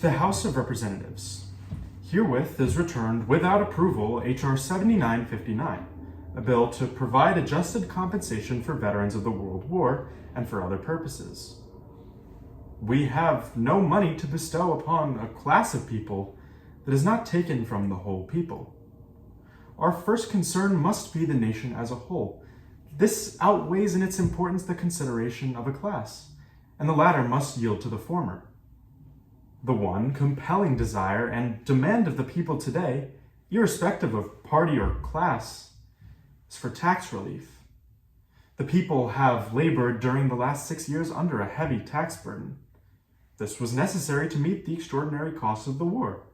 To the House of Representatives, herewith is returned without approval H.R. 7959, a bill to provide adjusted compensation for veterans of the World War and for other purposes. We have no money to bestow upon a class of people that is not taken from the whole people. Our first concern must be the nation as a whole. This outweighs in its importance the consideration of a class, and the latter must yield to the former. The one compelling desire and demand of the people today, irrespective of party or class, is for tax relief. The people have labored during the last 6 years under a heavy tax burden. This was necessary to meet the extraordinary costs of the war.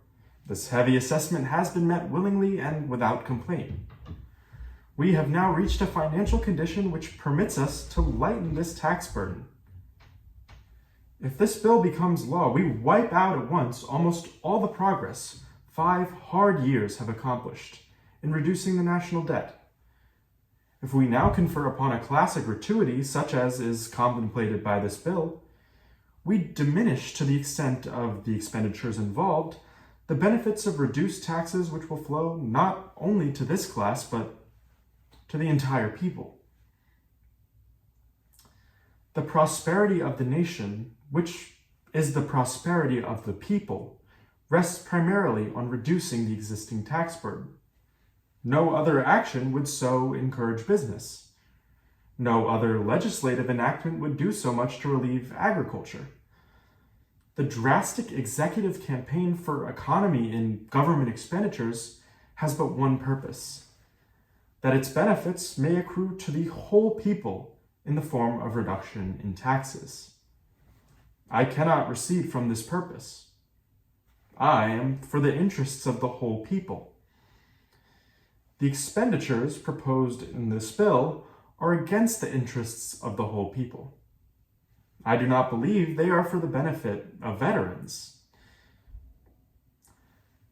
This heavy assessment has been met willingly and without complaint. We have now reached a financial condition which permits us to lighten this tax burden. If this bill becomes law, we wipe out at once almost all the progress 5 hard years have accomplished in reducing the national debt. If we now confer upon a class a gratuity such as is contemplated by this bill, we diminish to the extent of the expenditures involved the benefits of reduced taxes which will flow not only to this class but to the entire people. The prosperity of the nation, which is the prosperity of the people, rests primarily on reducing the existing tax burden. No other action would so encourage business. No other legislative enactment would do so much to relieve agriculture. The drastic executive campaign for economy in government expenditures has but one purpose: that its benefits may accrue to the whole people in the form of reduction in taxes. I cannot recede from this purpose. I am for the interests of the whole people. The expenditures proposed in this bill are against the interests of the whole people. I do not believe they are for the benefit of veterans.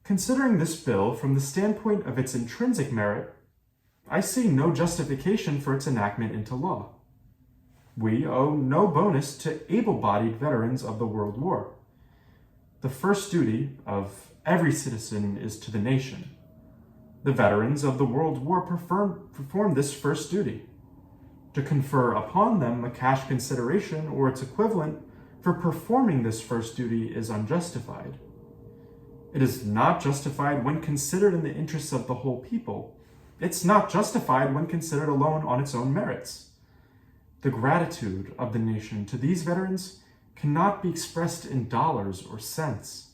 Considering this bill from the standpoint of its intrinsic merit, I see no justification for its enactment into law. We owe no bonus to able-bodied veterans of the World War. The first duty of every citizen is to the nation. The veterans of the World War perform this first duty. To confer upon them a cash consideration or its equivalent for performing this first duty is unjustified. It is not justified when considered in the interests of the whole people. It's not justified when considered alone on its own merits. The gratitude of the nation to these veterans cannot be expressed in dollars or cents.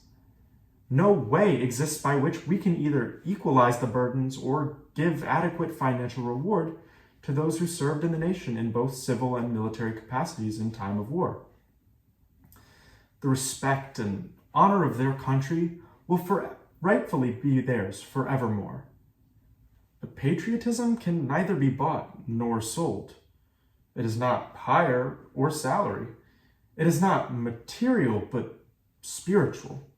No way exists by which we can either equalize the burdens or give adequate financial reward to those who served in the nation in both civil and military capacities in time of war. The respect and honor of their country will rightfully be theirs forevermore. But patriotism can neither be bought nor sold. It is not hire or salary. It is not material, but spiritual.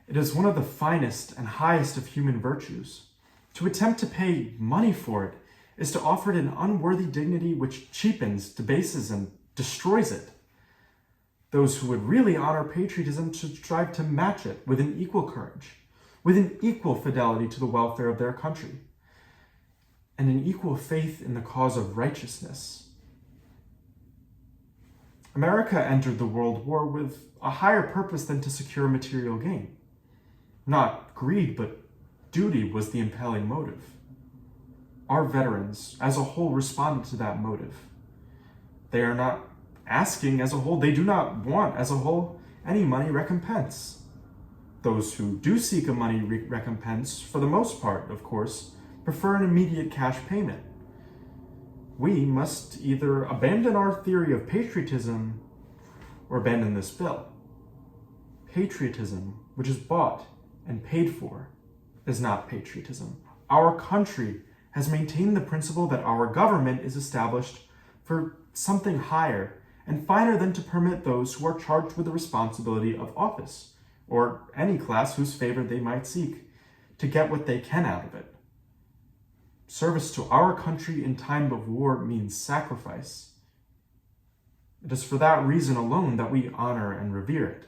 It is one of the finest and highest of human virtues. To attempt to pay money for it is to offer it an unworthy dignity which cheapens, debases, and destroys it. Those who would really honor patriotism should strive to match it with an equal courage, with an equal fidelity to the welfare of their country, and an equal faith in the cause of righteousness. America entered the World War with a higher purpose than to secure material gain. Not greed, but duty was the impelling motive. Our veterans, as a whole, responded to that motive. They are not asking as a whole, they do not want as a whole any money recompense. Those who do seek a money recompense, for the most part, of course, prefer an immediate cash payment. We must either abandon our theory of patriotism or abandon this bill. Patriotism, which is bought and paid for, is not patriotism. Our country has maintained the principle that our government is established for something higher and finer than to permit those who are charged with the responsibility of office, or any class whose favor they might seek, to get what they can out of it. Service to our country in time of war means sacrifice. It is for that reason alone that we honor and revere it.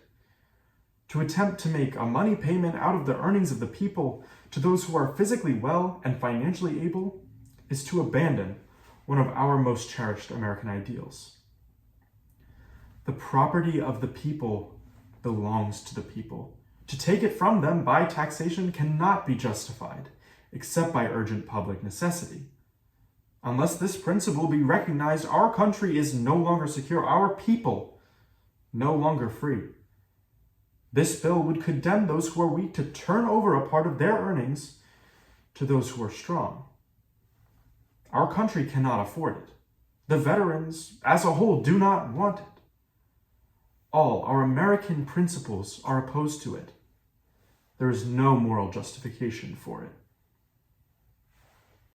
To attempt to make a money payment out of the earnings of the people to those who are physically well and financially able is to abandon one of our most cherished American ideals. The property of the people belongs to the people. To take it from them by taxation cannot be justified, except by urgent public necessity. Unless this principle be recognized, our country is no longer secure, our people no longer free. This bill would condemn those who are weak to turn over a part of their earnings to those who are strong. Our country cannot afford it. The veterans, as a whole, do not want it. All our American principles are opposed to it. There is no moral justification for it.